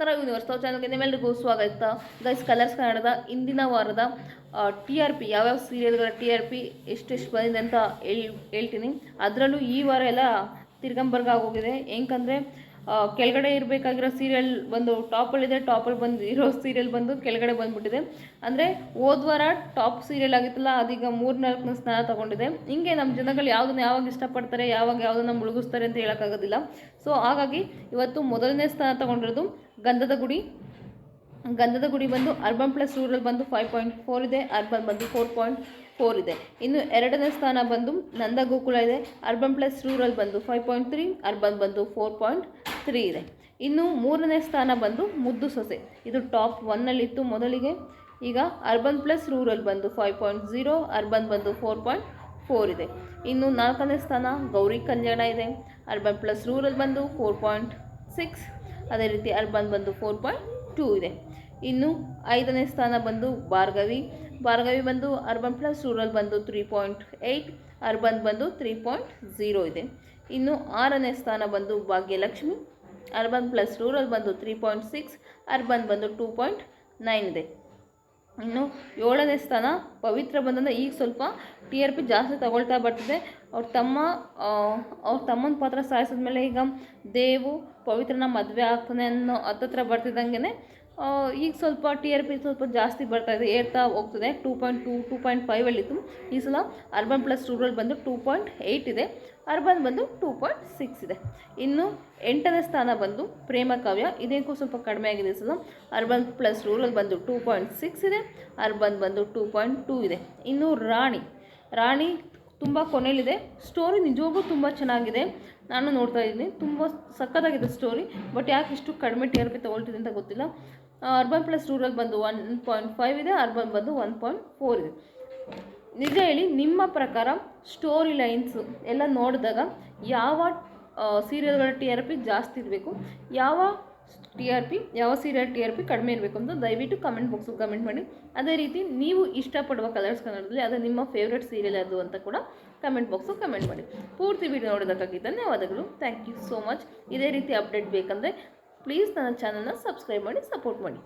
ನಮಸ್ಕಾರ ಯೂನಿವರ್ಸ್ ಚಾನಲ್ಗೆ ನಿಮ್ಮೆಲ್ಲರಿಗೂ ಸ್ವಾಗತ. ಗೈಸ್, ಕಲರ್ಸ್ ಕನ್ನಡದ ಇಂದಿನ ವಾರದ TRP ಯಾವ್ಯಾವ ಸೀರಿಯಲ್ಗಳ TRP ಎಷ್ಟೆಷ್ಟು ಬಂದಿದೆ ಅಂತ ಹೇಳ್ತೀನಿ. ಅದರಲ್ಲೂ ಈ ವಾರ ಎಲ್ಲ ತಿರ್ಗಂಬರ್ಗಾಗೋಗಿದೆ. ಏನಂದರೆ ಕೆಳಗಡೆ ಇರಬೇಕಾಗಿರೋ ಸೀರಿಯಲ್ ಬಂದು ಟಾಪಲ್ಲಿದೆ, ಟಾಪಲ್ಲಿ ಬಂದು ಇರೋ ಸೀರಿಯಲ್ ಬಂದು ಕೆಳಗಡೆ ಬಂದುಬಿಟ್ಟಿದೆ. ಅಂದರೆ ಹೋದ ವಾರ ಟಾಪ್ ಸೀರಿಯಲ್ ಆಗಿತ್ತಲ್ಲ, ಅದೀಗ 3-4ನೇ ಸ್ಥಾನ ತೊಗೊಂಡಿದೆ. ಹಿಂಗೆ ನಮ್ಮ ಜನಗಳು ಯಾವುದನ್ನ ಯಾವಾಗ ಇಷ್ಟಪಡ್ತಾರೆ, ಯಾವಾಗ ಯಾವುದನ್ನು ಮುಳುಗಿಸ್ತಾರೆ ಅಂತ ಹೇಳೋಕ್ಕಾಗೋದಿಲ್ಲ. ಸೊ ಹಾಗಾಗಿ ಇವತ್ತು ಮೊದಲನೇ ಸ್ಥಾನ ತೊಗೊಂಡಿರೋದು ಗಂಧದ ಗುಡಿ ಬಂದು ಅರ್ಬನ್ ಪ್ಲಸ್ ರೂರಲ್ ಬಂದು 5.4 ಇದೆ, ಅರ್ಬನ್ ಬಂದು 4.4 ಇದೆ. ಇನ್ನು ಎರಡನೇ ಸ್ಥಾನ ಬಂದು ನಂದ ಗೋಕುಲ ಇದೆ, ಅರ್ಬನ್ ಪ್ಲಸ್ ರೂರಲ್ ಬಂದು 5.3, ಅರ್ಬನ್ ಬಂದು 4.3 ಇದೆ. ಇನ್ನು ಮೂರನೇ ಸ್ಥಾನ ಬಂದು ಮುದ್ದು ಸೊಸೆ, ಇದು ಟಾಪ್ 1ನಲ್ಲಿತ್ತು ಮೊದಲಿಗೆ. ಈಗ ಅರ್ಬನ್ ಪ್ಲಸ್ ರೂರಲ್ ಬಂದು 5.0, ಅರ್ಬನ್ ಬಂದು 4.4 ಇದೆ. ಇನ್ನು ನಾಲ್ಕನೇ ಸ್ಥಾನ ಗೌರಿ ಕಲ್ಯಾಣ ಇದೆ, ಅರ್ಬನ್ ಪ್ಲಸ್ ರೂರಲ್ ಬಂದು 4.6, ಅದೇ ರೀತಿ ಅರ್ಬನ್ ಬಂದು 4.2 ಇದೆ. ಇನ್ನು ಐದನೇ ಸ್ಥಾನ ಬಂದು ಭಾರ್ಗವಿ ಬಂದು ಅರ್ಬನ್ ಪ್ಲಸ್ ರೂರಲ್ ಬಂದು 3.8, ಅರ್ಬನ್ ಬಂದು 3.0 ಇದೆ. ಇನ್ನು ಆರನೇ ಸ್ಥಾನ ಬಂದು ಭಾಗ್ಯಲಕ್ಷ್ಮಿ, ಅರ್ಬನ್ ಪ್ಲಸ್ ರೂರಲ್ ಬಂದು 3.6, ಅರ್ಬನ್ ಬಂದು 2.9 ಇದೆ. ಇನ್ನು ಏಳನೇ ಸ್ಥಾನ ಪವಿತ್ರ ಬಂದಂದರೆ ಈಗ ಸ್ವಲ್ಪ TRP ಜಾಸ್ತಿ ತಗೊಳ್ತಾ ಬರ್ತಿದೆ. ಅವ್ರ ತಮ್ಮನ ಪಾತ್ರ ಸಾಯಿಸಿದ್ಮೇಲೆ ಈಗ ದೇವು ಪವಿತ್ರನ ಮದುವೆ ಆಗ್ತಾನೆ ಅನ್ನೋ ಹತ್ತತ್ರ ಬರ್ತಿದ್ದಂಗೆ ಈಗ ಸ್ವಲ್ಪ TRP ಸ್ವಲ್ಪ ಜಾಸ್ತಿ ಬರ್ತಾ ಇದೆ, ಏರ್ತಾ ಹೋಗ್ತದೆ. 2.2, 2.5 ಈ ಸಲ ಅರ್ಬನ್ ಪ್ಲಸ್ ರೂರಲ್ ಬಂದು 2.8 ಇದೆ, ಅರ್ಬನ್ ಬಂದು 2.6 ಇದೆ. ಇನ್ನು ಎಂಟನೇ ಸ್ಥಾನ ಬಂದು ಪ್ರೇಮ ಕಾವ್ಯ, ಇದಕ್ಕೂ ಸ್ವಲ್ಪ ಕಡಿಮೆ ಆಗಿದೆ ಈ ಸಲ. ಅರ್ಬನ್ ಪ್ಲಸ್ ರೂರಲ್ ಬಂದು 2.6 ಇದೆ, ಅರ್ಬನ್ ಬಂದು 2.2 ಇದೆ. ಇನ್ನು ರಾಣಿ ತುಂಬ ಕೊನೆಯಲ್ಲಿದೆ. ಸ್ಟೋರಿ ನಿಜವಾಗೂ ತುಂಬ ಚೆನ್ನಾಗಿದೆ, ನಾನು ನೋಡ್ತಾ ಇದ್ದೀನಿ, ತುಂಬ ಸಕ್ಕತ್ತಾಗಿದೆ ಸ್ಟೋರಿ. ಬಟ್ ಯಾಕೆ ಇಷ್ಟು ಕಡಿಮೆ TRP ತೊಗೊಳ್ತಿದೆ ಅಂತ ಗೊತ್ತಿಲ್ಲ. ಅರ್ಬನ್ ಪ್ಲಸ್ ರೂರಲ್ ಬಂದು 1.5 ಇದೆ, ಅರ್ಬನ್ ಬಂದು 1.4 ಇದೆ. ನಿಜ ಹೇಳಿ, ನಿಮ್ಮ ಪ್ರಕಾರ ಸ್ಟೋರಿ ಲೈನ್ಸು ಎಲ್ಲ ನೋಡಿದಾಗ ಯಾವ ಸೀರಿಯಲ್ಗಳ TRP ಜಾಸ್ತಿ ಇರಬೇಕು, ಯಾವ ಸೀರಿಯಲ್ TRP ಕಡಿಮೆ ಇರಬೇಕು ಅಂತ ದಯವಿಟ್ಟು ಕಮೆಂಟ್ ಬಾಕ್ಸಲ್ಲಿ ಕಮೆಂಟ್ ಮಾಡಿ. ಅದೇ ರೀತಿ ನೀವು ಇಷ್ಟಪಡುವ ಕಲರ್ಸ್ ಕನ್ನಡದಲ್ಲಿ ಅದು ನಿಮ್ಮ ಫೇವ್ರೆಟ್ ಸೀರಿಯಲ್ ಅದು ಅಂತ ಕೂಡ ಕಮೆಂಟ್ ಬಾಕ್ಸಲ್ಲಿ ಕಮೆಂಟ್ ಮಾಡಿ. ಪೂರ್ತಿ ವಿಡಿಯೋ ನೋಡೋದಕ್ಕಾಗಿ ಧನ್ಯವಾದಗಳು. Thank you so much. ಇದೇ ರೀತಿ ಅಪ್ಡೇಟ್ ಬೇಕಂದರೆ ಪ್ಲೀಸ್ ನನ್ನ ಚಾನಲ್ನ ಸಬ್ಸ್ಕ್ರೈಬ್ ಮಾಡಿ, ಸಪೋರ್ಟ್ ಮಾಡಿ.